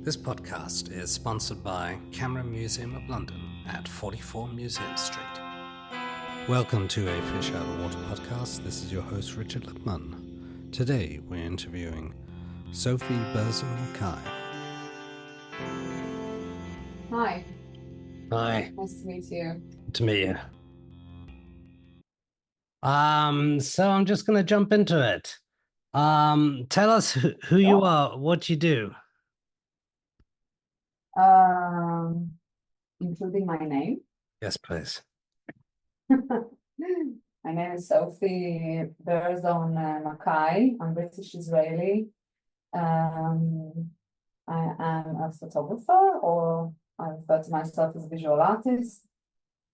This podcast is sponsored by Camera Museum of London at 44 Museum Street. Welcome to a Fish Out of the Water podcast. This is your host, Richard Lippman. Today we're interviewing Sofie Berzon-Mackie. Hi. Hi. Nice to meet you. To meet you. So I'm just going to jump into it. Tell us who you are, what you do. Including my name. Yes, please. My name is Sofie Berzon-Mackie. I'm British Israeli. I am a photographer, or I refer to myself as a visual artist.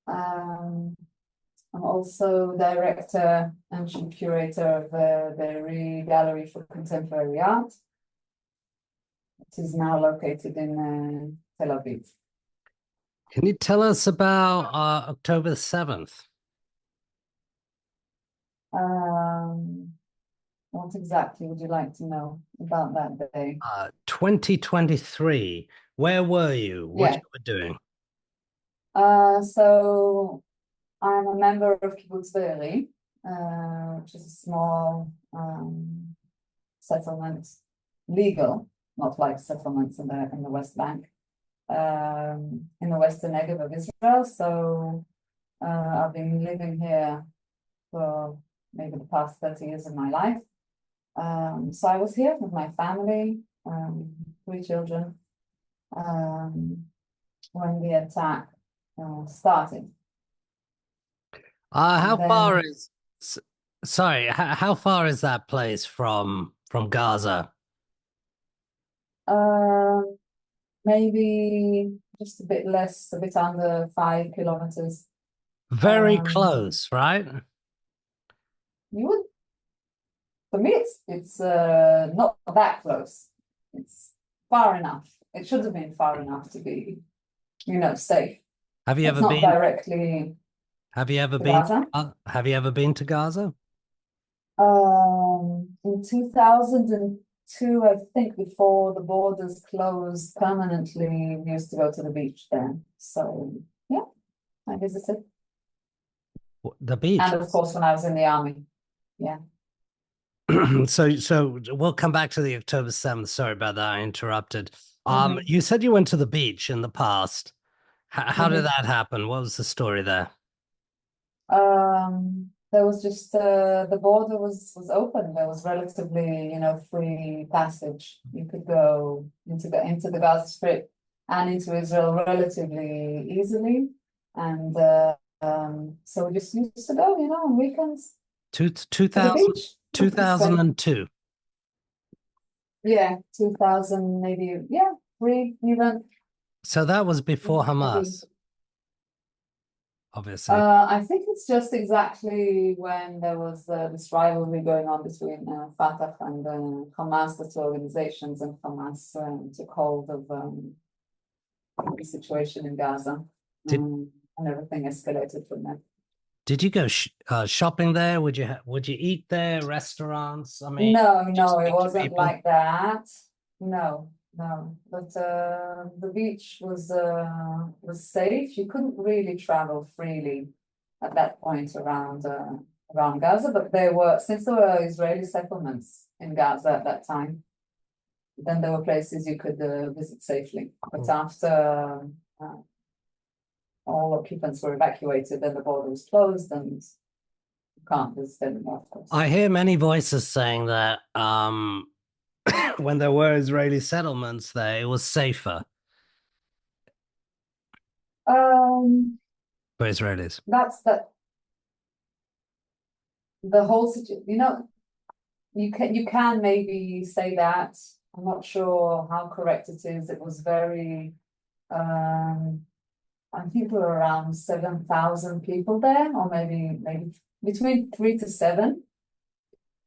I'm also director and chief curator of the Be'eri Gallery for Contemporary Art. It is now located in Tel Aviv. Can you tell us about October 7th? What exactly would you like to know about that day? 2023. Where were you? What you were doing? So I'm a member of Kibbutz Be'eri, which is a small settlement, legal, not like settlements in the West Bank, in the Western Negev of Israel. So I've been living here for maybe the past 30 years of my life. So I was here with my family, 3 children, when the attack started. How far is that place from Gaza? Maybe just a bit under 5 kilometers. Very close, right? You would, for me, it's not that close. It's far enough. It should have been far enough to be, safe. Have you It's ever not been directly? Have you ever to been Gaza? Have you ever been to Gaza? In 2002, I think, before the borders closed permanently, we used to go to the beach there. So yeah, I visited. The beach. And of course, when I was in the army. Yeah. So we'll come back to the October 7th. Sorry about that. I interrupted. You said you went to the beach in the past. How did that happen? What was the story there? There was just the border was open. There was relatively, free passage. You could go into the Gaza Strip and into Israel relatively easily. And so we just used to go, on weekends. 2002. Yeah, 2000, maybe, 3 even. So that was before Hamas, obviously. I think it's just exactly when there was this rivalry going on between Fatah and Hamas, the 2 organizations, and Hamas took hold of the situation in Gaza, and everything escalated from there. Did you go shopping there? Would you eat there? Restaurants? I mean, no, it wasn't like that. No. But the beach was safe. You couldn't really travel freely at that point around Gaza, but since there were Israeli settlements in Gaza at that time, then there were places you could visit safely. But after all occupants were evacuated, then the border was closed and you can't visit anymore, of course. I hear many voices saying that when there were Israeli settlements there, it was safer for Israelis. That's the whole situation. You can maybe say that. I'm not sure how correct it is. It was very, I think there were around 7,000 people there, or maybe between 3 to 7.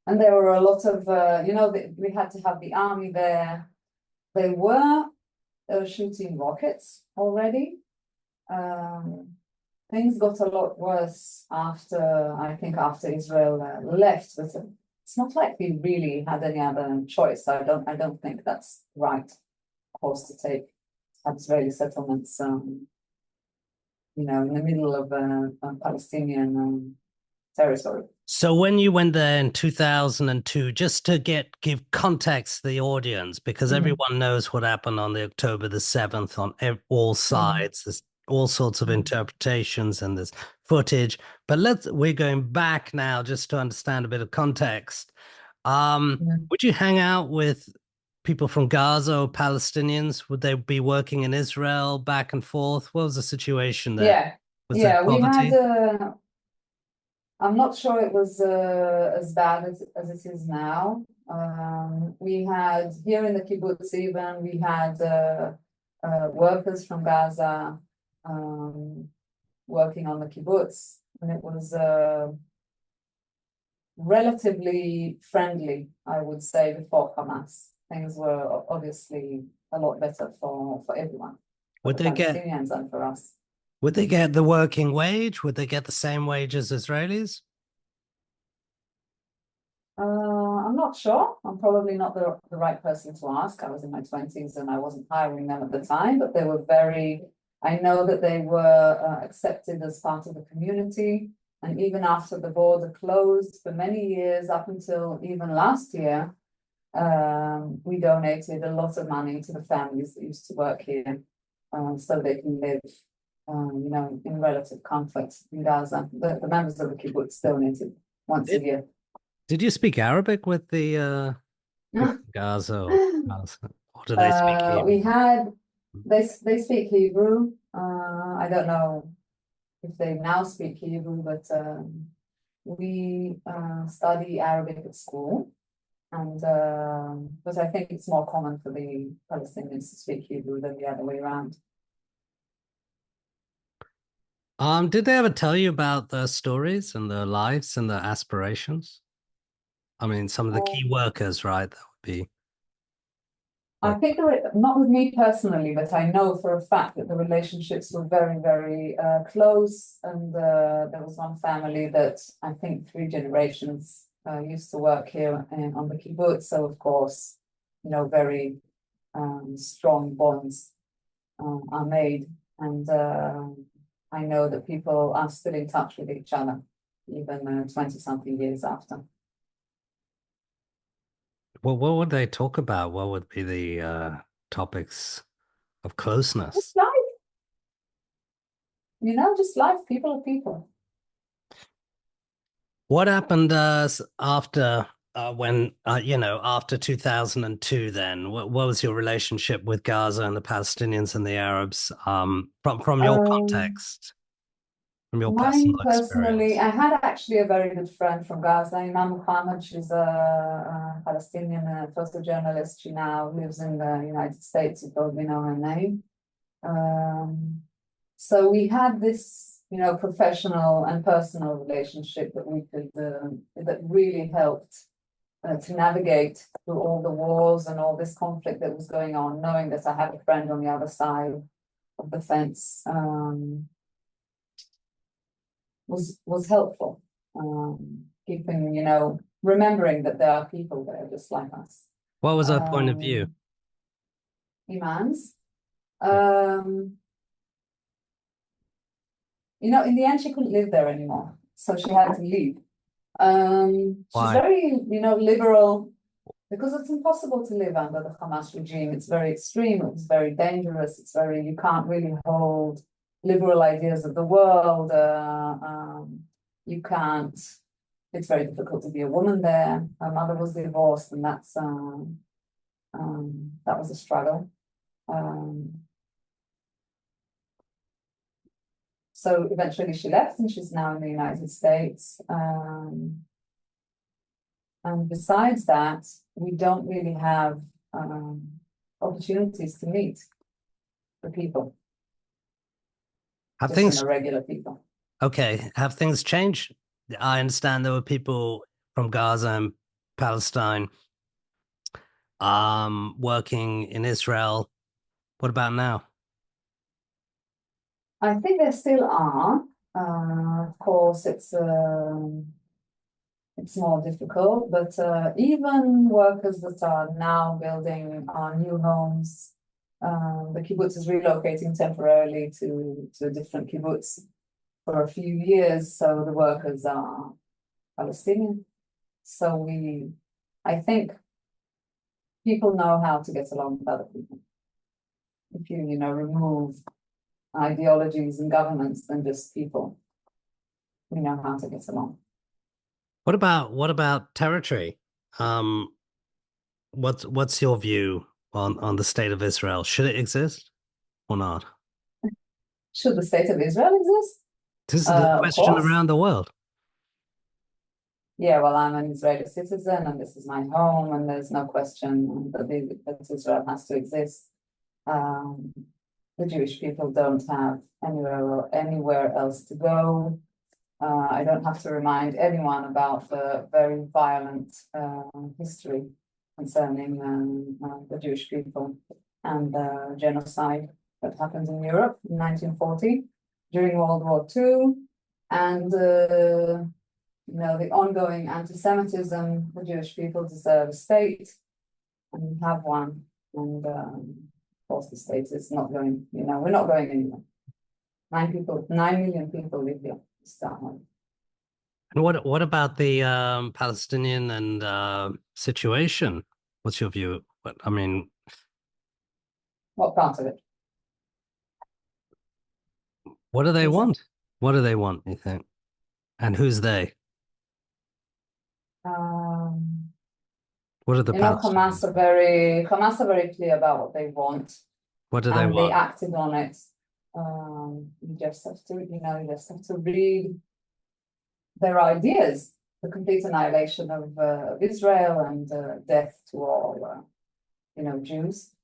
And there were a lot of, we had to have the army there. They were shooting rockets already. Things got a lot worse after Israel left. But it's not like we really had any other choice. I don't think that's right. course, to take Israeli settlements, in the middle of Palestinian territory. So when you went there in 2002, just to give context to the audience, because everyone knows what happened on the October the 7th on all sides, there's all sorts of interpretations and there's footage, but we're going back now just to understand a bit of context. Would you hang out with people from Gaza or Palestinians? Would they be working in Israel back and forth? What was the situation there? Yeah, Was there we poverty? had. I'm not sure it was as bad as it is now. We had here in the kibbutz even, we had workers from Gaza working on the kibbutz, and it was relatively friendly, I would say, before Hamas. Things were obviously a lot better for everyone, for the Palestinians and for us. Would they get the working wage? Would they get the same wage as Israelis? I'm not sure. I'm probably not the right person to ask. I was in my 20s and I wasn't hiring them at the time, but they were I know that they were accepted as part of the community. And even after the border closed for many years, up until even last year, we donated a lot of money to the families that used to work here, so they can live in relative comfort in Gaza. The members of the kibbutz donated once a year. Did you speak Arabic with the Gaza or do they speak Hebrew? They speak Hebrew. I don't know if they now speak Hebrew, but we study Arabic at school, and but I think it's more common for the Palestinians to speak Hebrew than the other way around. Did they ever tell you about their stories and their lives and their aspirations? I mean, some of the key workers, right? That would be. I think not with me personally, but I know for a fact that the relationships were very, very close. And there was one family that I think 3 generations used to work here on the kibbutz. So of course, very strong bonds are made, and I know that people are still in touch with each other, even 20-something years after. Well, what would they talk about? What would be the topics of closeness? Just life. Just life. People are people. What happened after after 2002 then? What was your relationship with Gaza and the Palestinians and the Arabs from your context? From your personal Personally, experience? I had actually a very good friend from Gaza, Imam Muhammad. She's a Palestinian photojournalist. She now lives in the United States. You probably know her name. So we had this, professional and personal relationship that we could that really helped to navigate through all the wars and all this conflict that was going on, knowing that I had a friend on the other side of the fence. Was helpful, keeping, remembering that there are people there just like us. What was her point of view? Iman's. In the end, she couldn't live there anymore, so she had to leave. She's very, liberal, because it's impossible to live under the Hamas regime. It's very extreme. It's very dangerous. You can't really hold liberal ideas of the world. You can't. It's very difficult to be a woman there. Her mother was divorced, and that was a struggle. So eventually she left, and she's now in the United States. And besides that, we don't really have opportunities to meet the people. Have things regular people? Okay, have things changed? I understand there were people from Gaza and Palestine working in Israel. What about now? I think there still are. Of course, it's more difficult, but even workers that are now building new homes The kibbutz is relocating temporarily to a different kibbutz for a few years, so the workers are Palestinian. So I think people know how to get along with other people. If you remove ideologies and governments than just people, we know how to get along. What about territory? What's your view on the state of Israel? Should it exist or not? Should the state of Israel exist? This is the question around the world. Yeah, well, I'm an Israeli citizen, and this is my home, and there's no question that Israel has to exist. The Jewish people don't have anywhere else to go. I don't have to remind anyone about the very violent history concerning the Jewish people and the genocide that happened in Europe in 1940 during World War II, and the ongoing anti-Semitism. The Jewish people deserve a state, and we have one. And of course, the state is not going. We're not going anywhere. 9 million people live here. And what about the Palestinian and situation? What's your view? What part of it? What do they want? What do they want, you think? And who's they? What are the Hamas are very clear about what they want. What do they want? They acted on it. You just have to read their ideas: the complete annihilation of Israel and death to all, Jews.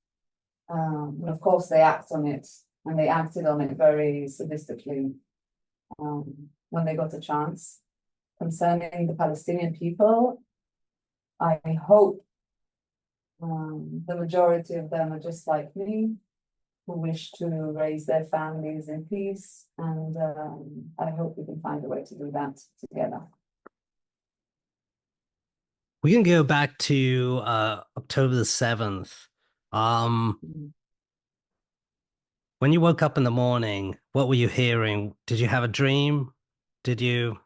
And of course, they act on it, and they acted on it very sadistically when they got a chance. Concerning the Palestinian people, I hope the majority of them are just like me, who wish to raise their families in peace, and I hope we can find a way to do that together. We can go back to October the 7th. When you woke up in the morning, what were you hearing? Did you have a dream? Did you?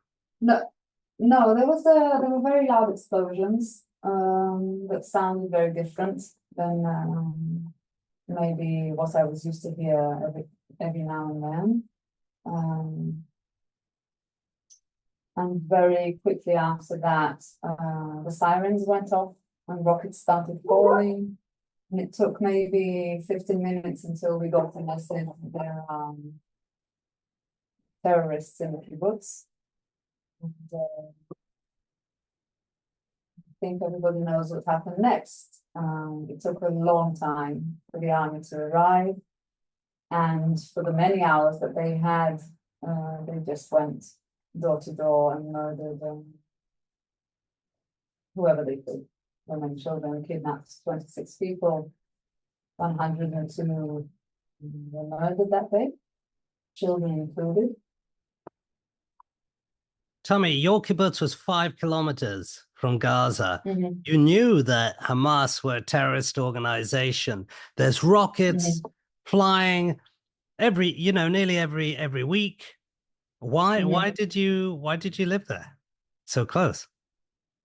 No, there were very loud explosions that sounded very different than maybe what I was used to hear every now and then. And very quickly after that, the sirens went off and rockets started falling. And it took maybe 15 minutes until we got the message that there are terrorists in the kibbutz. And, I think everybody knows what happened next. It took a long time for the army to arrive, and for the many hours that they had, they just went door to door and murdered whoever they could. Women, children, kidnapped 26 people, 102 were murdered that day, children included. Tell me, your kibbutz was 5 kilometers from Gaza. You knew that Hamas were a terrorist organization. There's rockets flying nearly every week. Why did you live there so close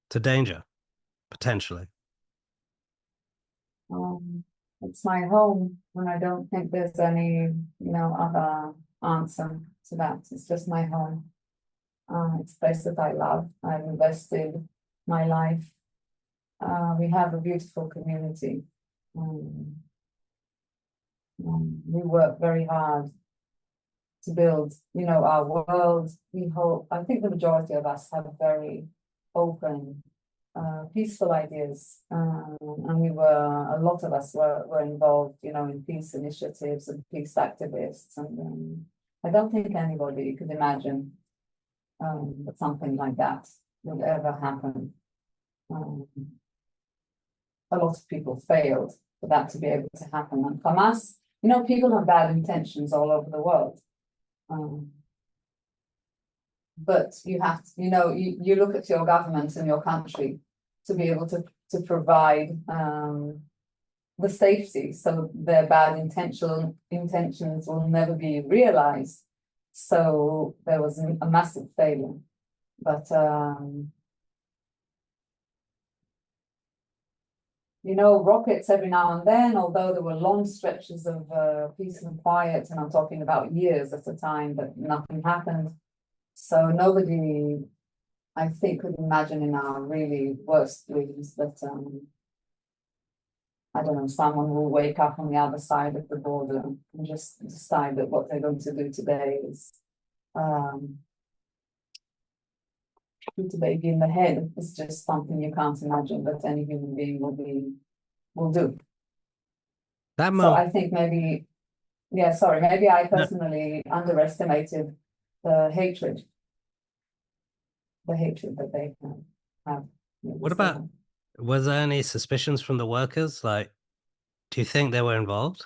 to danger, potentially? It's my home, and I don't think there's any other answer to that. It's just my home. It's a place that I love. I've invested my life. We have a beautiful community. We work very hard to build, our world. I think the majority of us have very open, peaceful ideas. And a lot of us were involved, in peace initiatives and peace activists. And I don't think anybody could imagine that something like that would ever happen. A lot of people failed for that to be able to happen. And Hamas, people have bad intentions all over the world. But you have to, you look at your government and your country to be able to provide the safety, so their bad intentions will never be realized. So there was a massive failure. But you know, rockets every now and then, although there were long stretches of peace and quiet, and I'm talking about years at a time, but nothing happened. So nobody, I think, could imagine in our really worst dreams that, I don't know, someone will wake up on the other side of the border and just decide that what they're going to do today is shoot a baby in the head. It's just something you can't imagine that any human being will do. That So I think maybe, maybe I personally underestimated the hatred that they have. What about, was there any suspicions from the workers? Like, do you think they were involved?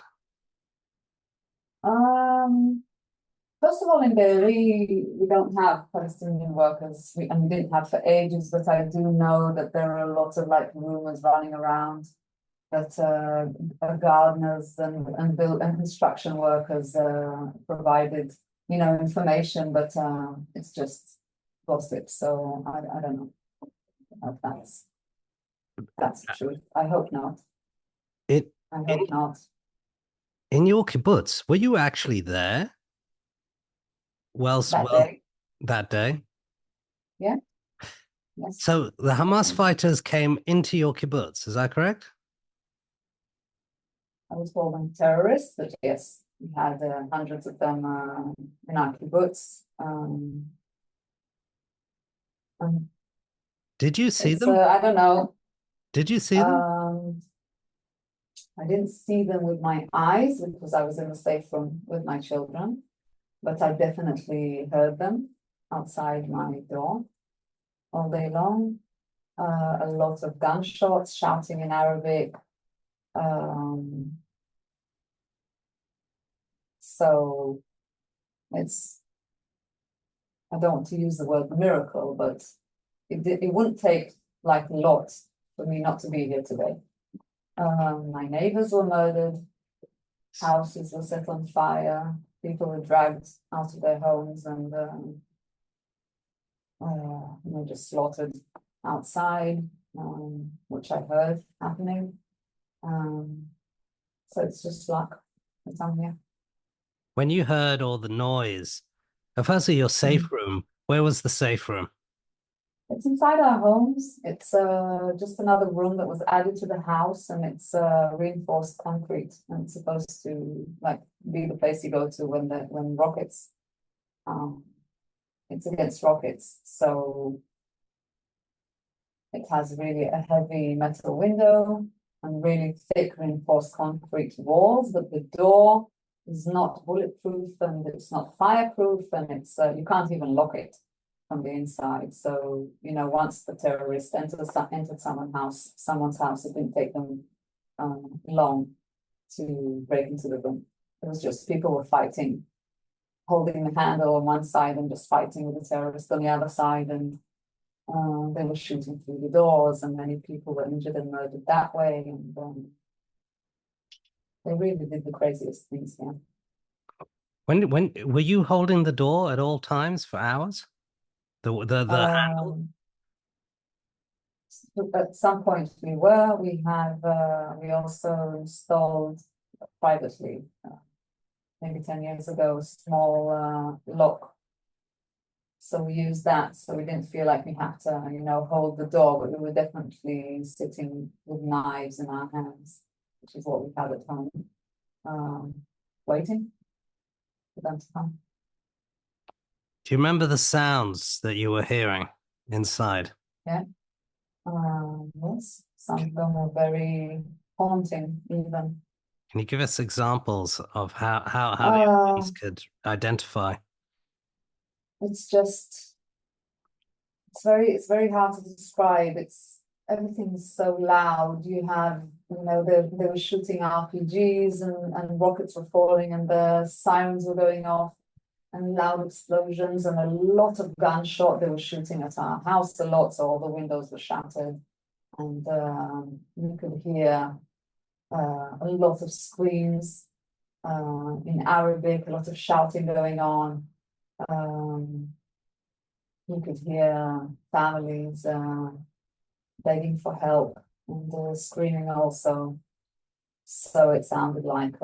First of all, in Beirut, we don't have Palestinian workers, and we didn't have for ages, but I do know that there are lots of like rumors running around that gardeners and construction workers provided, you know, information, but it's just gossip. So I don't know if that's the truth. I hope not. I hope not. In your kibbutz, were you actually there? That day? Yeah. Yes. So the Hamas fighters came into your kibbutz, is that correct? I was called them terrorists, but yes, we had hundreds of them in our kibbutz. Did you see them? I don't know. Did you see them? I didn't see them with my eyes because I was in the safe room with my children, but I definitely heard them outside my door all day long. A lot of gunshots, shouting in Arabic. So it's, I don't want to use the word miracle, but it wouldn't take like a lot for me not to be here today. My neighbors were murdered, houses were set on fire, people were dragged out of their homes and just slaughtered outside, which I heard happening. So it's just luck that I'm here. When you heard all the noise, firstly, your safe room, where was the safe room? It's inside our homes. It's just another room that was added to the house, and it's reinforced concrete, and it's supposed to like be the place you go to when rockets. It's against rockets, so it has really a heavy metal window and really thick reinforced concrete walls, but the door is not bulletproof and it's not fireproof, and it's you can't even lock it from the inside. So, you know, once the terrorists entered someone's house, it didn't take them long to break into the room. It was just people were fighting, holding the handle on one side and just fighting with the terrorists on the other side, and they were shooting through the doors, and many people were injured and murdered that way. And they really did the craziest things here. When were you holding the door at all times for hours? The handle? At some point we were. We also installed privately, maybe 10 years ago, a small lock. So we used that, so we didn't feel like we had to, you know, hold the door, but we were definitely sitting with knives in our hands, which is what we had at home, waiting for them to come. Do you remember the sounds that you were hearing inside? Yeah. Yes, some of them were very haunting, even. Can you give us examples of how the audience could identify? It's very hard to describe. Everything's so loud. You have, you know, they were shooting RPGs and rockets were falling and the sirens were going off and loud explosions and a lot of gunshot. They were shooting at our house a lot, so all the windows were shattered, and you could hear a lot of screams in Arabic, a lot of shouting going on. You could hear families begging for help and screaming also. So it sounded like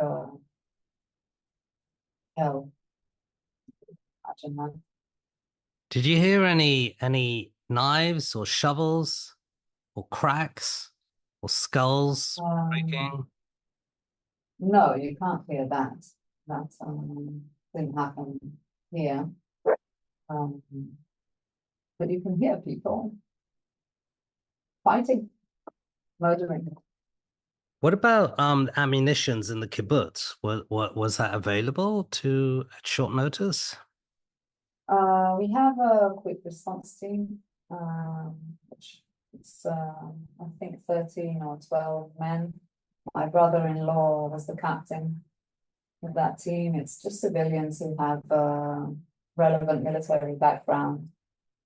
hell. Imagine that. Did you hear any knives or shovels or cracks or skulls breaking? No, you can't hear that. That didn't happen here. But you can hear people fighting, murdering. What about ammunitions in the kibbutz? What was that available at short notice? We have a quick response team, which it's I think 13 or 12 men. My brother-in-law was the captain of that team. It's just civilians who have relevant military background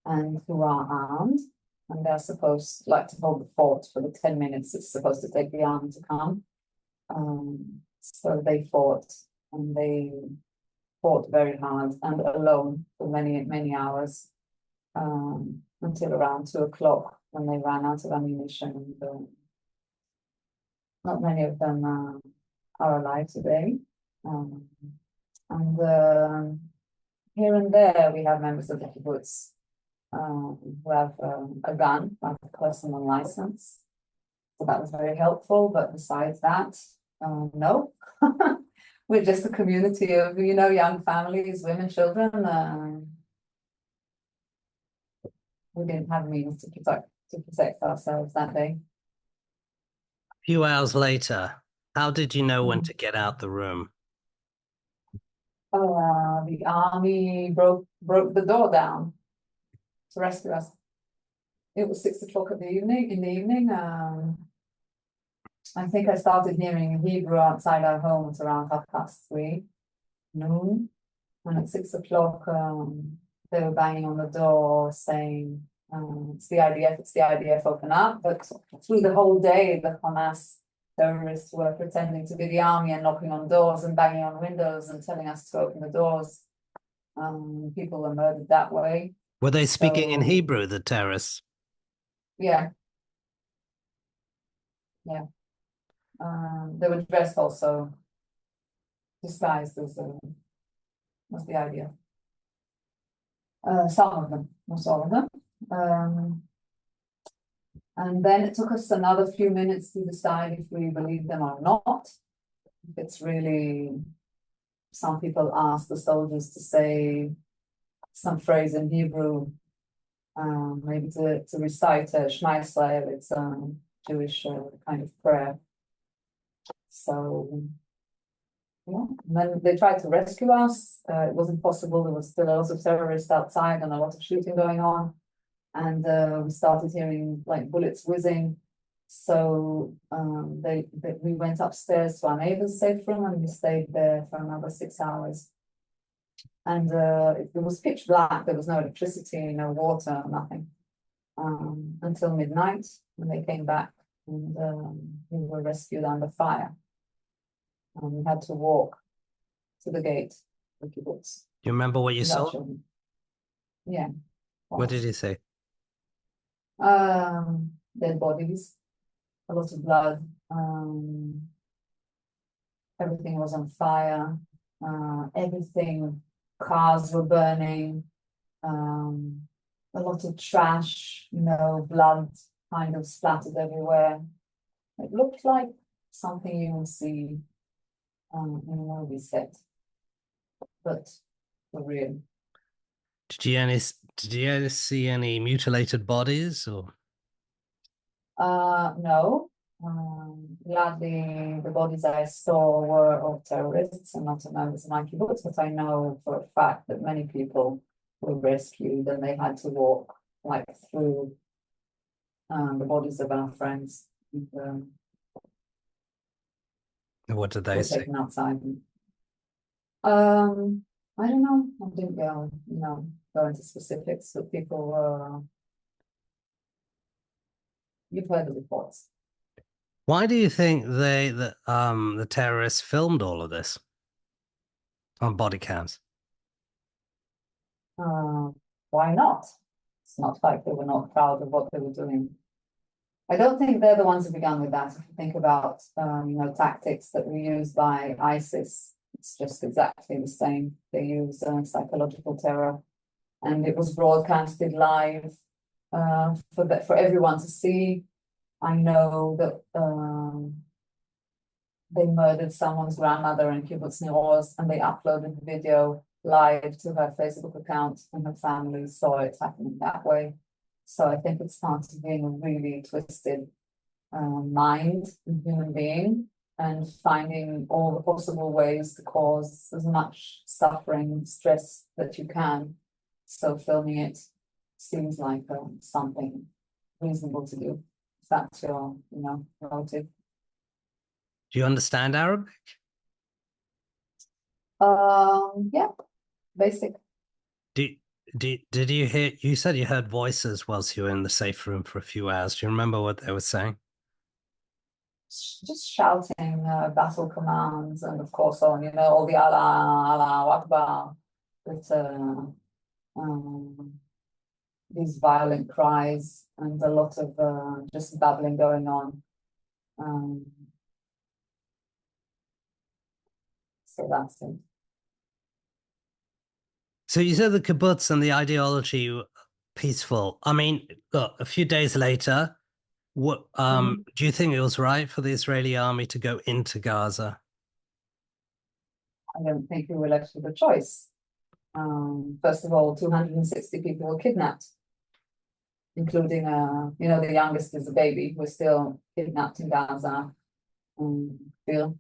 and who are armed, and they're supposed like to hold the fort for the 10 minutes it's supposed to take the army to come. So they fought, and they fought very hard and alone for many hours, until around 2 o'clock when they ran out of ammunition. And not many of them are alive today. And here and there we have members of the kibbutz who have a gun, like a personal license. So that was very helpful. But besides that, no. We're just a community of, young families, women, children. We didn't have means to protect ourselves that day. A few hours later, how did you know when to get out the room? The army broke the door down to rescue us. It was 6 o'clock in the evening. I think I started hearing Hebrew outside our home at around 3:30, noon. And at 6 o'clock, they were banging on the door saying, it's the IDF, open up. But through the whole day, the Hamas terrorists were pretending to be the army and knocking on doors and banging on windows and telling us to open the doors. People were murdered that way. Were they speaking in Hebrew, the terrorists? Yeah. Yeah. They were dressed also, disguised as the idea. Some of them, not all of them. And then it took us another few minutes to decide if we believe them or not. It's really, some people ask the soldiers to say some phrase in Hebrew, maybe to recite Shema Israel. It's a Jewish kind of prayer. So, yeah, and then they tried to rescue us. It wasn't possible. There was still a lot of terrorists outside and a lot of shooting going on. And we started hearing like bullets whizzing. So we went upstairs to our neighbor's safe room, and we stayed there for another 6 hours. And it was pitch black. There was no electricity, no water, nothing, until midnight when they came back, and we were rescued under fire. And we had to walk to the gate, the kibbutz. Do you remember what you saw? Yeah. What did he say? Dead bodies, a lot of blood. Everything was on fire. Everything, cars were burning. A lot of trash, blood kind of splattered everywhere. It looked like something you will see in a movie set, but for real. Did you ever see any mutilated bodies or? No. Gladly, the bodies I saw were of terrorists and not of members of my kibbutz, but I know for a fact that many people were rescued and they had to walk through the bodies of our friends. What did they say? Taken outside. I don't know. I didn't go into specifics, but people you've heard the reports. Why do you think the terrorists filmed all of this on body cams? Why not? It's not like they were not proud of what they were doing. I don't think they're the ones who began with that. If you think about, tactics that were used by ISIS, it's just exactly the same. They use psychological terror, and it was broadcasted live for everyone to see. I know that they murdered someone's grandmother in Kibbutz Nir Oz, and they uploaded the video live to her Facebook account, and her family saw it happening that way. So I think it's part of being a really twisted mind and human being, and finding all the possible ways to cause as much suffering, stress that you can. So filming it seems like something reasonable to do, if that's your, motive. Do you understand Arabic? Yeah, basic. Did you hear? You said you heard voices whilst you were in the safe room for a few hours. Do you remember what they were saying? Just shouting battle commands, and of course all the Allah Akbar, but these violent cries and a lot of just babbling going on. So that's it. So you said the kibbutz and the ideology were peaceful. I mean, look, a few days later, what do you think it was right for the Israeli army to go into Gaza? I don't think we were left with a choice. First of all, 260 people were kidnapped, including the youngest is a baby who was still kidnapped in Gaza. Bill,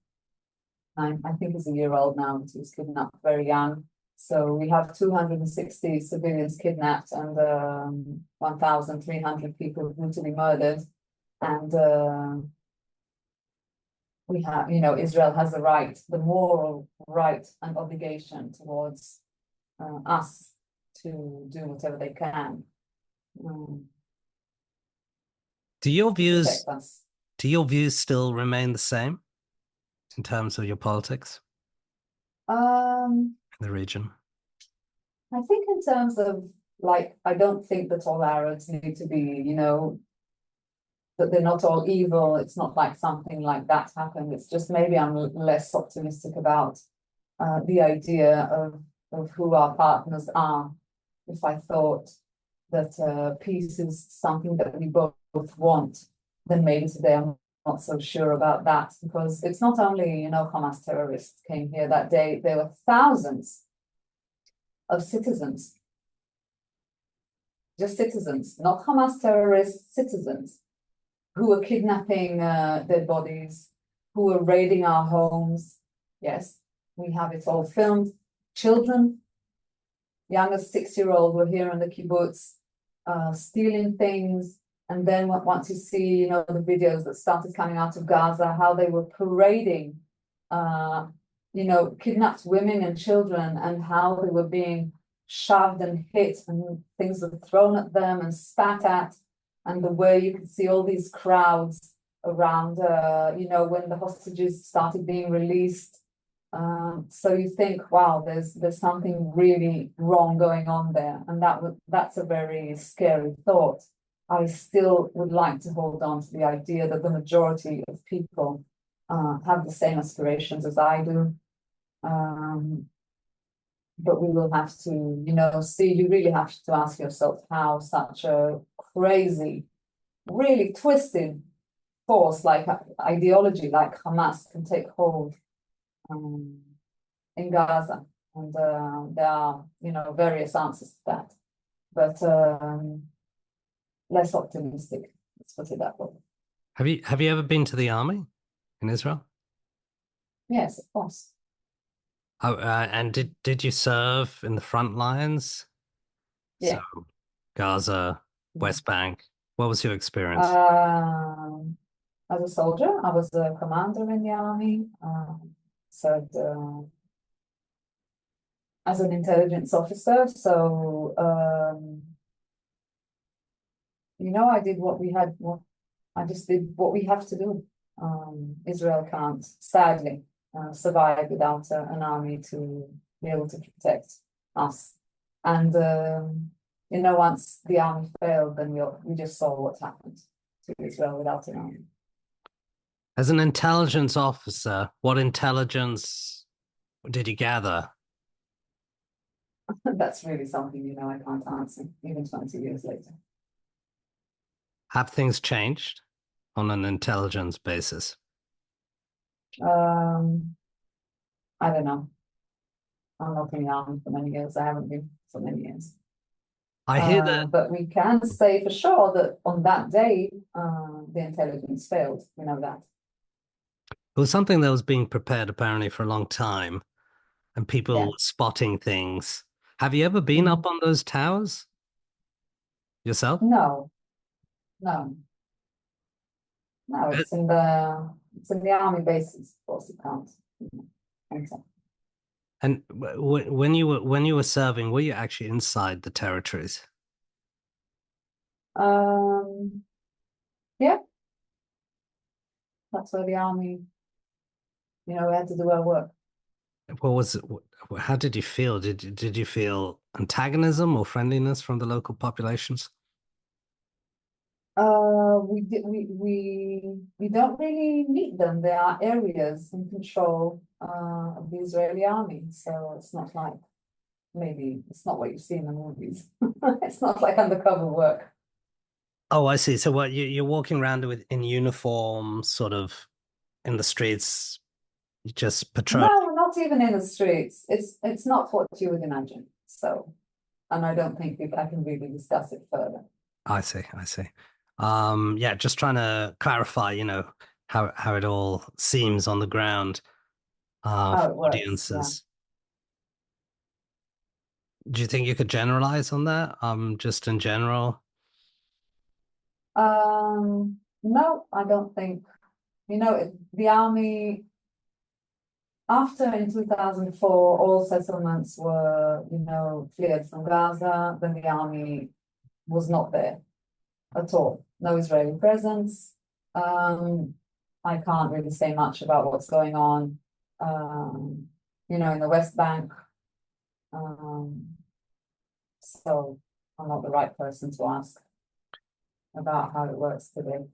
I think he's a year old now, but he was kidnapped very young. So we have 260 civilians kidnapped, and 1,300 people brutally murdered. And we have, Israel has the right, the moral right and obligation towards us to do whatever they can. Do your views still remain the same in terms of your politics in the region? I think in terms of, I don't think that all Arabs need to be, that they're not all evil. It's not like something like that happened. It's just maybe I'm less optimistic about the idea of who our partners are. If I thought that peace is something that we both want, then maybe today I'm not so sure about that, because it's not only, Hamas terrorists came here that day. There were thousands of citizens, just citizens, not Hamas terrorists, citizens, who were kidnapping dead bodies, who were raiding our homes. Yes, we have it all filmed. Children, young as 6-year-old, were here in the kibbutz, stealing things. And then once you see, the videos that started coming out of Gaza, how they were parading, kidnapped women and children, and how they were being shoved and hit, and things were thrown at them and spat at. And the way you could see all these crowds around, when the hostages started being released. So you think, wow, there's something really wrong going on there, and that's a very scary thought. I still would like to hold on to the idea that the majority of people have the same aspirations as I do. But we will have to, see, you really have to ask yourself how such a crazy, really twisted force like ideology like Hamas can take hold in Gaza. And there are, various answers to that. But less optimistic, let's put it that way. Have you ever been to the army in Israel? Yes, of course. Oh, and did you serve in the front lines? Yeah. So Gaza, West Bank. What was your experience? As a soldier, I was a commander in the army. Served as an intelligence officer. So I did I just did what we have to do. Israel can't, sadly, survive without an army to be able to protect us. And once the army failed, then we just saw what happened to Israel without an army. As an intelligence officer, what intelligence did you gather? That's really something, I can't answer, even 20 years later. Have things changed on an intelligence basis? I don't know. I'm not in the army for many years. I haven't been for many years. I hear that. But we can say for sure that on that day, the intelligence failed. We know that. It was something that was being prepared apparently for a long time, and people spotting things. Have you ever been up on those towers yourself? No, no, no. It's in the army bases. Of course, it can't. And when you were serving, were you actually inside the territories? Yeah, that's where the army, we had to do our work. What was it? How did you feel? Did you feel antagonism or friendliness from the local populations? We don't really meet them. There are areas in control of the Israeli army, so it's not like maybe it's not what you see in the movies. It's not like undercover work. Oh, I see. So what you're walking around with in uniform, sort of in the streets, just patrolling? No, not even in the streets. It's not what you would imagine. So, and I don't think I can really discuss it further. I see. I see. Yeah, just trying to clarify, how it all seems on the ground How for it works. audiences. Do you think you could generalize on that? Just in general? No, I don't think. The army, after in 2004, all settlements were, cleared from Gaza, then the army was not there at all. No Israeli presence. I can't really say much about what's going on, in the West Bank. So I'm not the right person to ask about how it works today.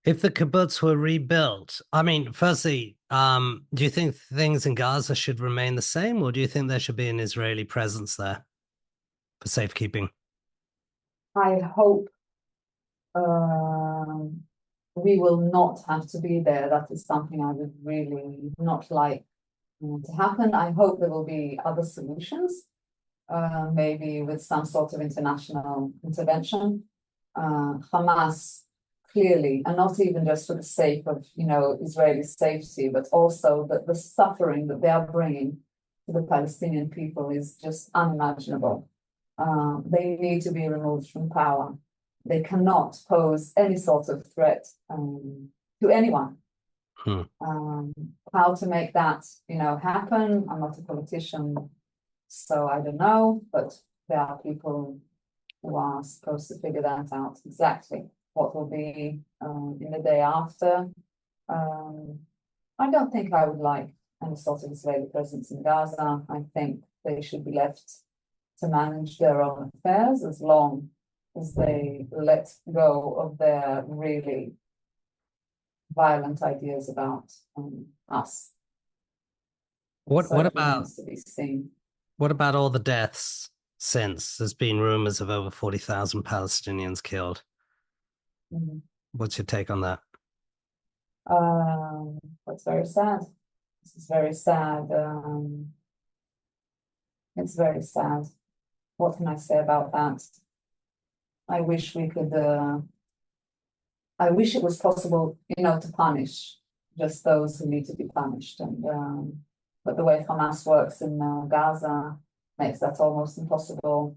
If the kibbutz were rebuilt, I mean, firstly, do you think things in Gaza should remain the same, or do you think there should be an Israeli presence there for safekeeping? I hope we will not have to be there. That is something I would really not like to happen. I hope there will be other solutions, maybe with some sort of international intervention. Hamas clearly, and not even just for the sake of Israeli safety, but also that the suffering that they are bringing to the Palestinian people is just unimaginable. They need to be removed from power. They cannot pose any sort of threat to anyone. How to make that happen? I'm not a politician, so I don't know, but there are people who are supposed to figure that out exactly. What will be in the day after. I don't think I would like any sort of Israeli presence in Gaza. I think they should be left to manage their own affairs as long as they let go of their really violent ideas about us. What about remains to be seen. What about all the deaths since? There's been rumors of over 40,000 Palestinians killed. What's your take on that? That's very sad. This is very sad. It's very sad. What can I say about that? I wish we could. I wish it was possible, to punish just those who need to be punished. And but the way Hamas works in Gaza makes that almost impossible.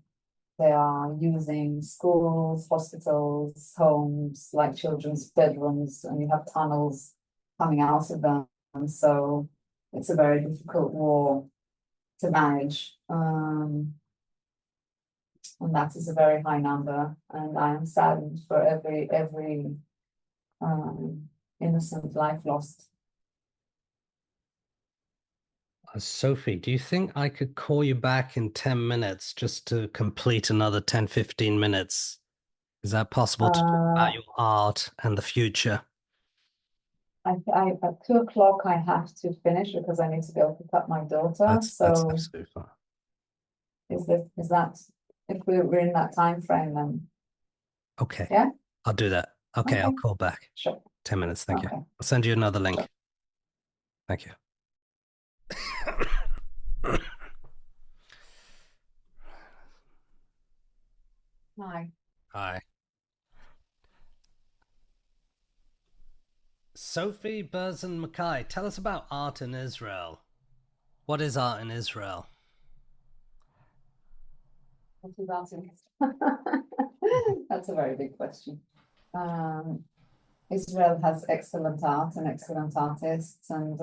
They are using schools, hospitals, homes, like children's bedrooms, and you have tunnels coming out of them. And so it's a very difficult war to manage. And that is a very high number. And I am saddened for every innocent life lost. Sophie, do you think I could call you back in 10 minutes just to complete another 10, 15 minutes? Is that possible to talk about your art and the future? At 2 o'clock, I have to finish because I need to go pick up my daughter. That's So absolutely fine. is that if we're in that time frame, then Okay. yeah, I'll do that. Okay, I'll okay, call back. sure, 10 minutes. Thank you. okay, I'll send you another link. sure. Thank you. Hi. Hi. Sofie Berzon-Mackie, tell us about art in Israel. What is art in Israel? What is art in That's a very big question. Israel has excellent art and excellent artists, and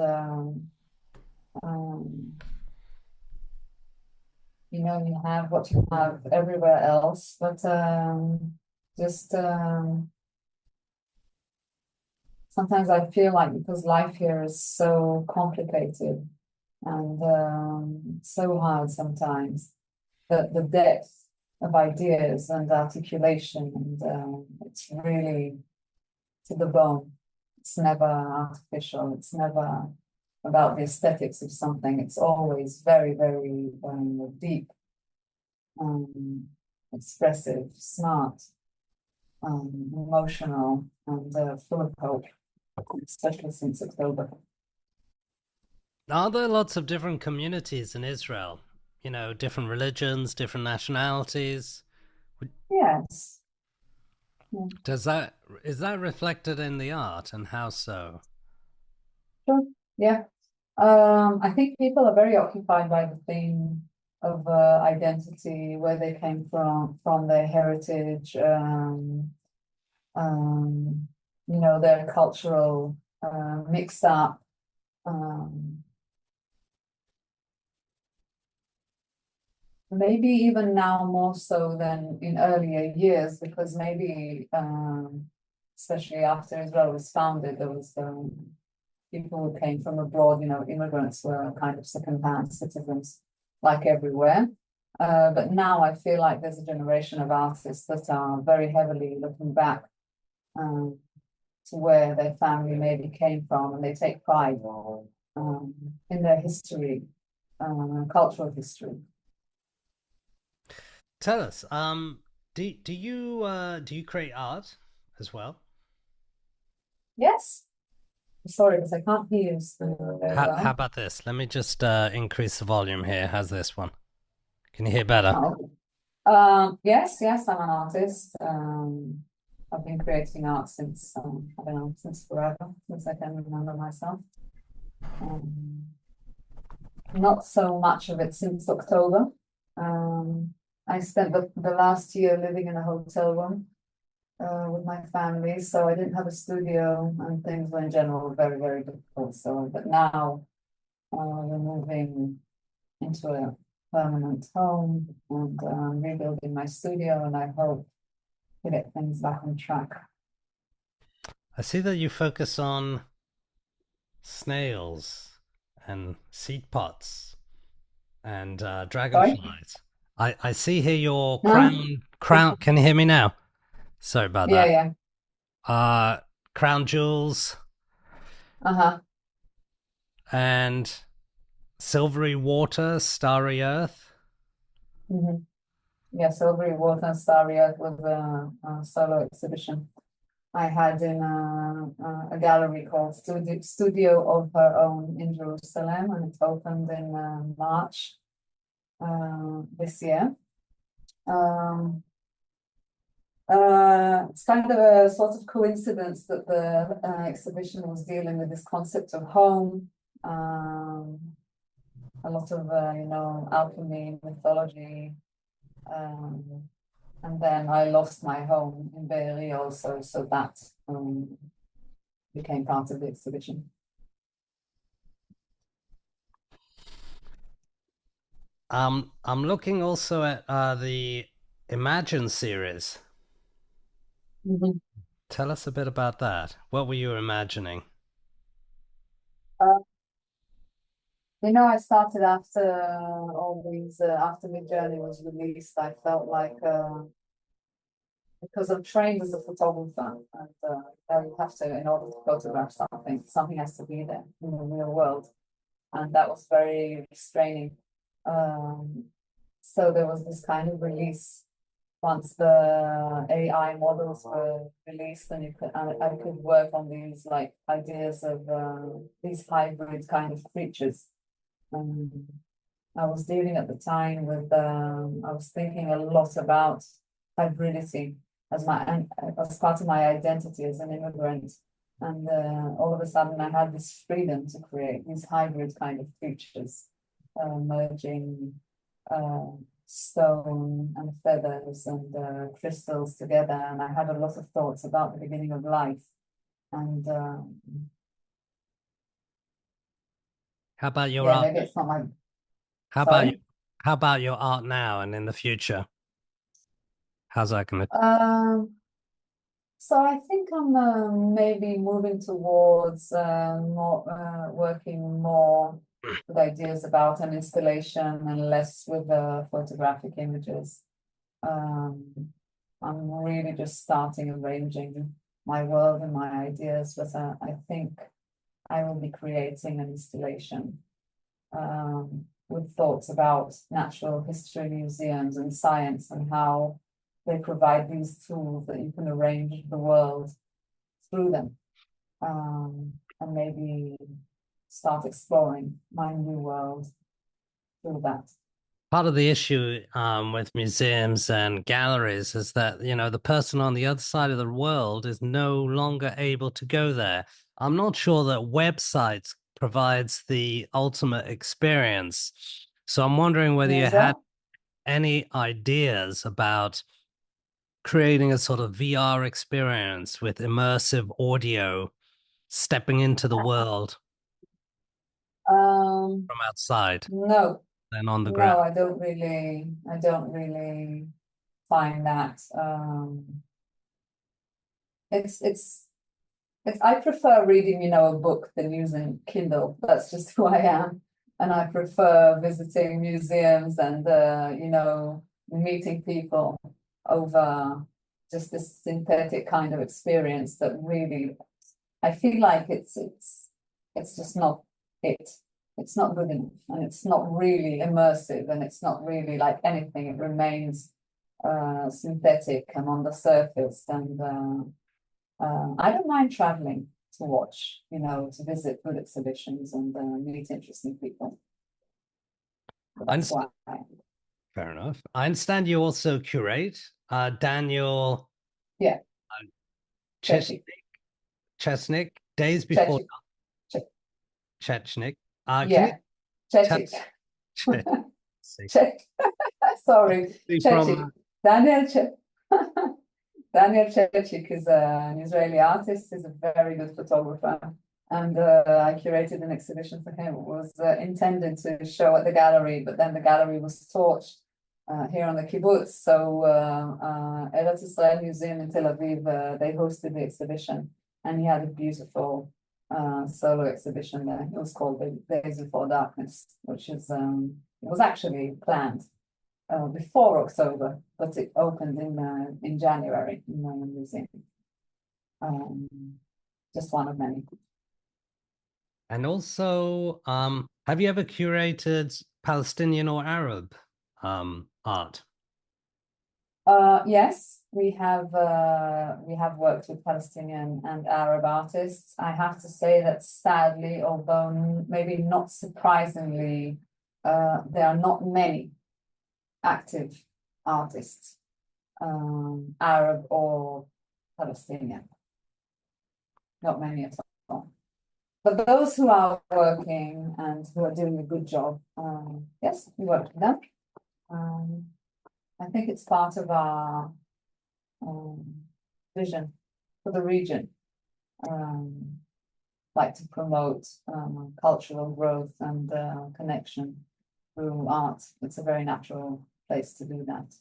you have what you have everywhere else, but just sometimes I feel like because life here is so complicated and so hard sometimes, that the depth of ideas and articulation, and it's really to the bone. It's never artificial. It's never about the aesthetics of something. It's always very, very deep, expressive, smart, emotional, and full of hope, especially since October. Are there lots of different communities in Israel? You know, different religions, different nationalities? Yes. Is that reflected in the art, and how so? Sure. Yeah. I think people are very occupied by the theme of identity, where they came from their heritage, their cultural mix up. Maybe even now more so than in earlier years, because maybe, especially after Israel was founded, there was people who came from abroad, immigrants were kind of second-hand citizens, like everywhere. But now I feel like there's a generation of artists that are very heavily looking back to where their family maybe came from, and they take pride in their history, cultural history. Tell us, do you create art as well? Yes. Sorry, because I can't hear you very How well. about this? Let me just increase the volume here. How's this one? Can you hear better? Yes, I'm an artist. I've been creating art since I don't know, since forever, since I can remember myself. Not so much of it since October. I spent the last year living in a hotel room with my family, so I didn't have a studio, and things were in general very, very difficult. So, but now we're moving into a permanent home and rebuilding my studio, and I hope to get things back on track. I see that you focus on snails and seed pots and Sorry? dragonflies. I see here your Huh? crown. Can you hear me now? Sorry about Yeah, that. yeah. Crown jewels Uh-huh. and silvery water, starry earth. Mm-hmm. Yeah, Silvery Water and Starry Earth was a solo exhibition I had in a gallery called Studio of Her Own in Jerusalem, and it opened in March this year. It's kind of a sort of coincidence that the exhibition was dealing with this concept of home, a lot of alchemy, mythology, and then I lost my home in Be'eri also, so that became part of the exhibition. I'm looking also at the Imagine series. Mhm. Tell us a bit about that. What were you imagining? Uh, I started after all these, after Midjourney was released, I felt like, because I'm trained as a photographer, and you have to, in order to photograph something has to be there in the real world. And that was very restraining. So there was this kind of release once the AI models were released, and I could work on these like ideas of these hybrid kind of creatures. I was dealing at the time with I was thinking a lot about hybridity as part of my identity as an immigrant. And all of a sudden I had this freedom to create these hybrid kind of creatures, merging stone and feathers and crystals together. And I had a lot of thoughts about the beginning of life. And How about your yeah, art? maybe it's not my. How about Sorry? how about your art now and in the future? How's that going to? So I think I'm maybe moving towards more working more with ideas about an installation and less with photographic images. I'm really just starting arranging my world and my ideas, but I think I will be creating an installation with thoughts about natural history museums and science and how they provide these tools that you can arrange the world through them, and maybe start exploring my new world through that. Part of the issue with museums and galleries is that, the person on the other side of the world is no longer able to go there. I'm not sure that websites provides the ultimate experience. So I'm wondering whether you Is had that? any ideas about creating a sort of VR experience with immersive audio, stepping into the world Um, from outside no, than on the no, ground. I don't really find that. It's I prefer reading, a book than using Kindle. That's just who I am. And I prefer visiting museums and, meeting people over just this synthetic kind of experience that really, I feel like it's just not it. It's not good enough, and it's not really immersive, and it's not really like anything. It remains synthetic and on the surface, and I don't mind traveling to watch, to visit good exhibitions and meet interesting people. But I that's understand. why. Fair enough. I understand you also curate. Daniel Yeah, Chesnick, Chechik, Chesnick, Days Before Chechik, Che- Chechnik. Can you yeah, tell Chechik, see Che sorry, Chechik, from Daniel Che Daniel Chechik is an Israeli artist. He's a very good photographer. And I curated an exhibition for him. It was intended to show at the gallery, but then the gallery was torched here on the kibbutz. So Eretz Israel Museum in Tel Aviv, they hosted the exhibition, and he had a beautiful solo exhibition there. It was called The Days Before Darkness, which is it was actually planned before October, but it opened in January in the museum. Um, just one of many. and also have you ever curated Palestinian or Arab art? Yes, we have worked with Palestinian and Arab artists. I have to say that sadly, although maybe not surprisingly, there are not many active artists, Arab or Palestinian. Not many at all. But those who are working and who are doing a good job, yes, we work with them. I think it's part of our vision for the region, like to promote cultural growth and connection through art. It's a very natural place to do that.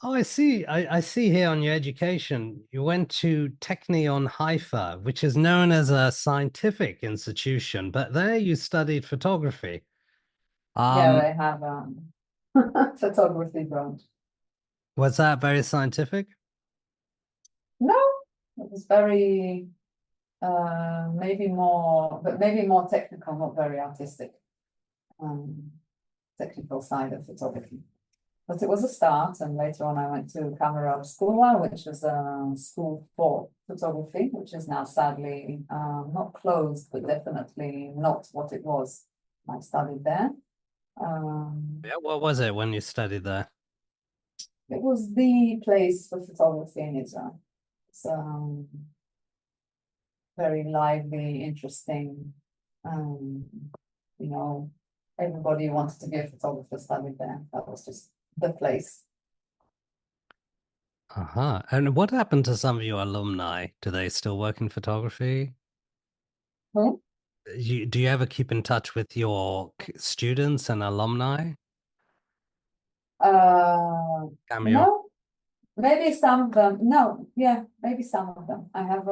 Oh, I see. I see here on your education, you went to Technion Haifa, which is known as a scientific institution, but there you studied photography. Yeah, Um, they have photography branch. was that very scientific? No, it was very maybe more technical, not very artistic. Technical side of photography. But it was a start, and later on I went to Camera School, which was a school for photography, which is now sadly not closed, but definitely not what it was. I studied there. Yeah, what was it when you studied there? It was the place for photography in Israel. It's very lively, interesting. You know, everybody who wanted to be a photographer studied there. That was just the place. Uh-huh. And what happened to some of your alumni? Do they still work in photography? Hmm? Do you ever keep in touch with your students and alumni? Cameo. No, maybe some of them. No, yeah, maybe some of them. I have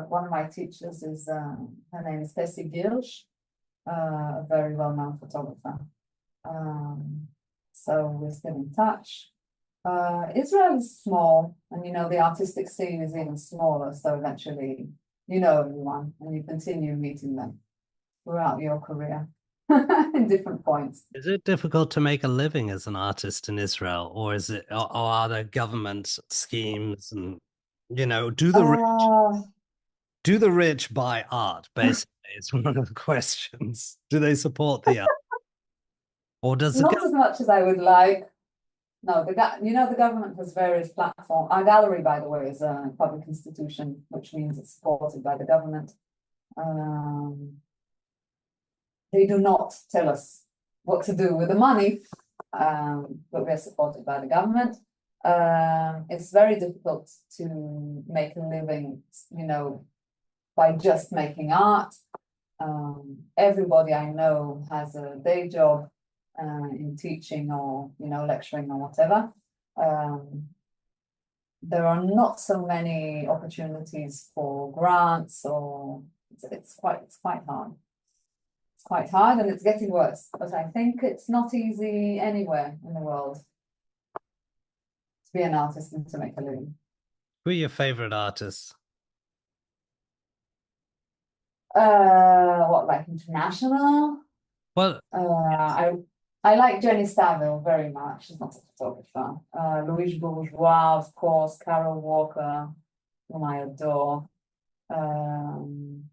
one of my teachers is her name is Sofie Berzon, a very well-known photographer. So we're still in touch. Israel is small, and the artistic scene is even smaller. So eventually, you know everyone, and you continue meeting them throughout your career in different points. Is it difficult to make a living as an artist in Israel, or or are there government schemes and Uh, do the rich buy art? Basically, it's one of the questions. Do they support the art, or does the Not as much as I would like. No, the government has various platforms. Our gallery, by the way, is a public institution, which means it's supported by the government. They do not tell us what to do with the money, but we're supported by the government. It's very difficult to make a living, by just making art. Everybody I know has a day job in teaching or lecturing or whatever. There are not so many opportunities for grants, or it's quite hard. It's quite hard, and it's getting worse. But I think it's not easy anywhere in the world to be an artist and to make a living. Who are your favorite artists? What, like international? Well, I like Jenny Saville very much. She's not a photographer. Louise Bourgeois, of course, Carol Walker, whom I adore. Who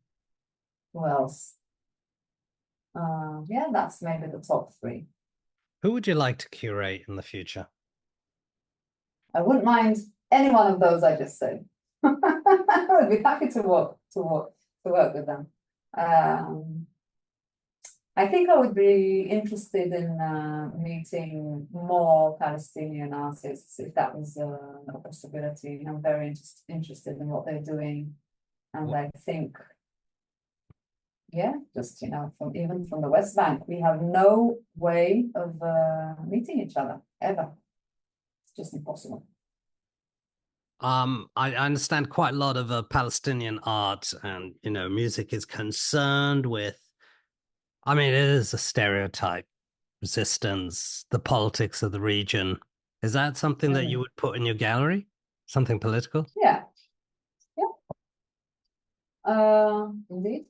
else? Yeah, that's maybe the top three. who would you like to curate in the future? I wouldn't mind any one of those I just said. I would be happy to work with them. I think I would be interested in meeting more Palestinian artists if that was a possibility. I'm very interested in what they're doing, and I think, yeah, just even from the West Bank, we have no way of meeting each other ever. It's just impossible. I understand quite a lot of Palestinian art and music is concerned with. I mean, it is a stereotype, resistance, the politics of the region. Is that something that you would put in your gallery? Something political? Yeah, indeed.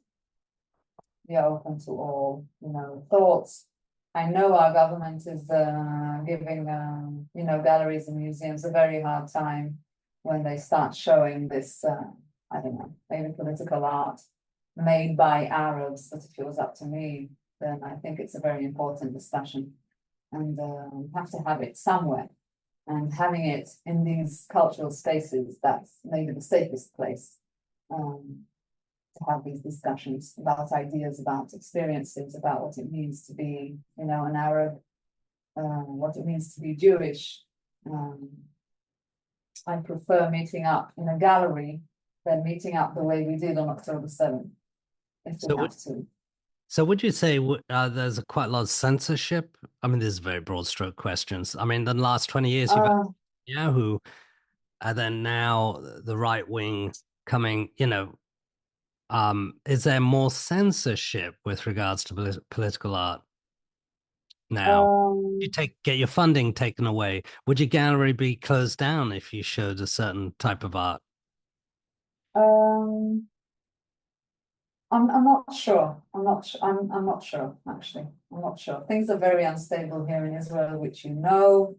We are open to all, thoughts. I know our government is giving, galleries and museums a very hard time when they start showing this, I don't know, maybe political art made by Arabs. But if it was up to me, then I think it's a very important discussion, and we have to have it somewhere. And having it in these cultural spaces, that's maybe the safest place to have these discussions about ideas, about experiences, about what it means to be, an Arab, what it means to be Jewish. I prefer meeting up in a gallery than meeting up the way we did on October 7th, if we have to. So would you say there's quite a lot of censorship? I mean, these are very broad stroke questions. I mean, in the last 20 years, Netanyahu, and then now the right wing coming, is there more censorship with regards to political art now? You Um, get your funding taken away. Would your gallery be closed down if you showed a certain type of art? um, I'm not sure. I'm not sure, actually. I'm not sure. Things are very unstable here in Israel, which you know.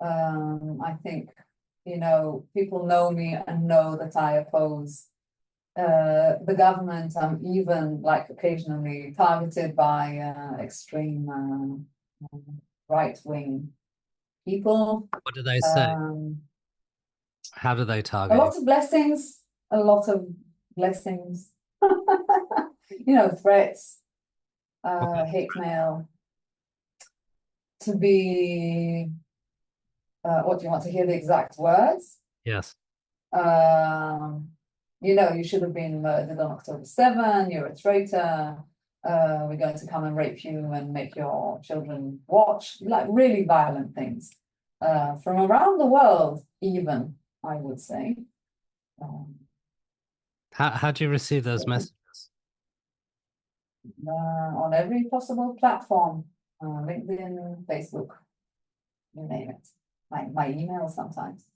I think, people know me and know that I oppose the government. I'm even like occasionally targeted by extreme right-wing people. What do they say? Um, How do they a target you? lot of blessings, a lot of blessings. Threats, What kind hate mail, to be, what do you want to hear the exact words? Yes. Um, you should have been murdered on October 7, you're a traitor, we're going to come and rape you and make your children watch, like really violent things. From around the world, even, I would say. Um, How do you receive those messages? on every possible platform, LinkedIn, Facebook, you name it. My email sometimes.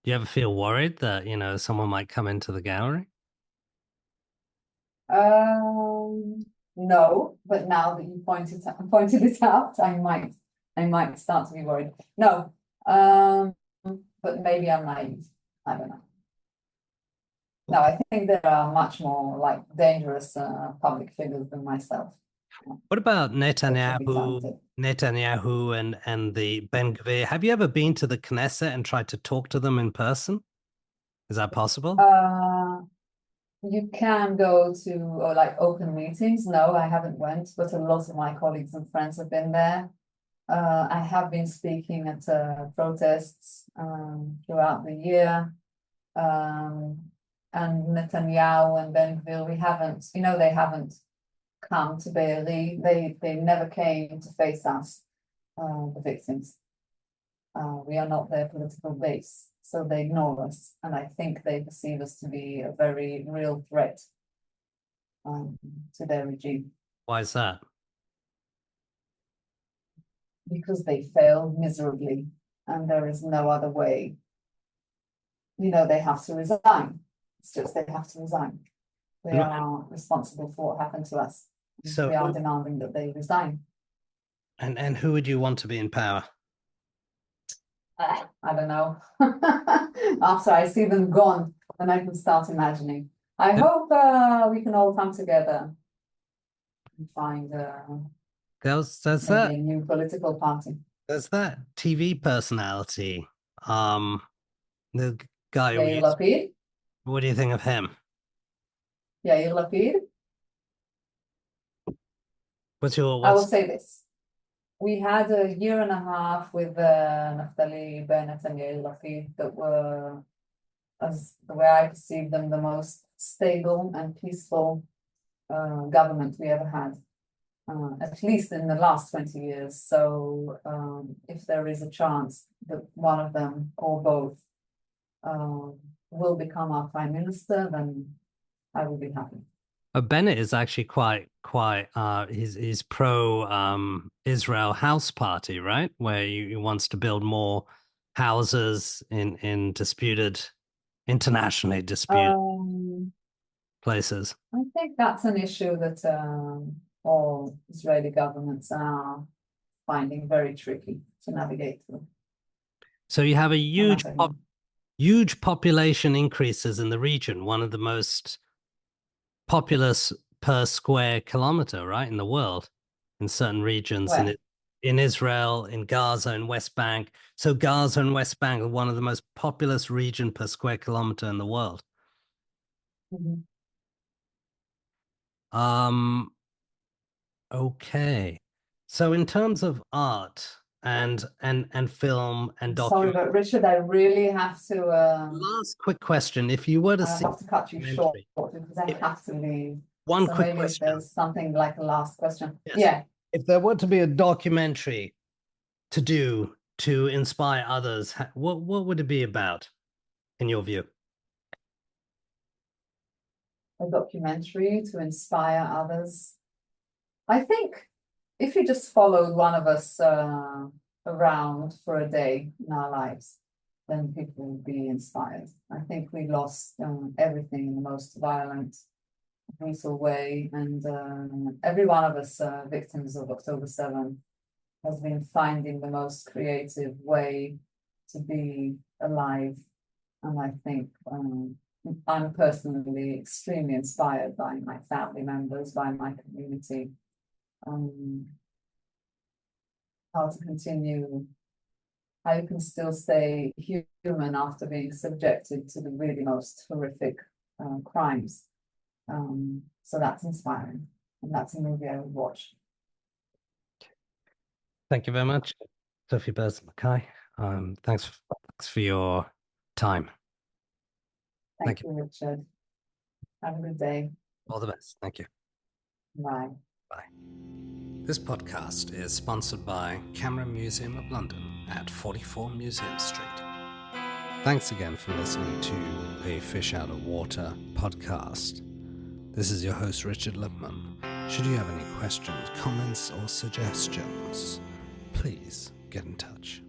Do you ever feel worried that, someone might come into the gallery? No, but now that you pointed it out, I might start to be worried. No, but maybe I'm naive. I don't know. No, I think there are much more like dangerous public figures than myself What about that should be targeted. Netanyahu and the Ben Gvir? Have you ever been to the Knesset and tried to talk to them in person? Is that possible? Uh, you can go to like open meetings. No, I haven't went, but a lot of my colleagues and friends have been there. I have been speaking at protests throughout the year. And Netanyahu and Ben Gvir, they haven't come to Be'eri. They never came to face us, the victims. We are not their political base, so they ignore us. And I think they perceive us to be a very real threat to their regime. Why is that? Because they failed miserably and there is no other way. They have to resign. It's just they have to resign. They are responsible for what happened to us. So we are demanding that they resign. And who would you want to be in power? I don't know. After I see them gone, then I can start imagining. I hope we can all come together and find There's maybe that a new political party. there's that TV personality. The guy who Yair Lapid. what do you think of him? Yair Lapid. What's I will say this. We had a year and a half with Naftali Bennett and Yair Lapid that were, as the way I perceive them, the most stable and peaceful government we ever had, at least in the last 20 years. So if there is a chance that one of them or both will become our prime minister, then I will be happy. Bennett is actually quite his pro Israel House Party, right? Where he wants to build more houses in internationally disputed places. I think that's an issue that all Israeli governments are finding very tricky to navigate through. So you have a huge population increases in the region, one of the most populous per square kilometer, right, in the world, in certain regions, in Israel, in Gaza, in West Bank. So Gaza and West Bank are one of the most populous region per square kilometer in the world. Okay. So in terms of art and film and Sorry, documentary. but Richard, I really have to. Last quick question: if you were to I have to cut you short because I have to leave. One so quick maybe question. If there's something like a last question. Yes. Yeah. If there were to be a documentary to do to inspire others, what would it be about, in your view? A documentary to inspire others. I think if you just followed one of us around for a day in our lives, then people would be inspired. I think we lost everything in the most violent, brutal way, and every one of us victims of October 7 has been finding the most creative way to be alive. And I think I'm personally extremely inspired by my family members, by my community, how to continue, how you can still stay human after being subjected to the really most horrific crimes. So that's inspiring, and that's a movie I would watch. Thank you very much, Sofie Berzon-Mackie. Thanks for your time. Thank you, Richard. Have a good day. All the best. Thank you. Bye. Bye. This podcast is sponsored by Camera Museum of London at 44 Museum Street. Thanks again for listening to A Fish Out of Water podcast. This is your host, Richard Lipman. Should you have any questions, comments, or suggestions, please get in touch.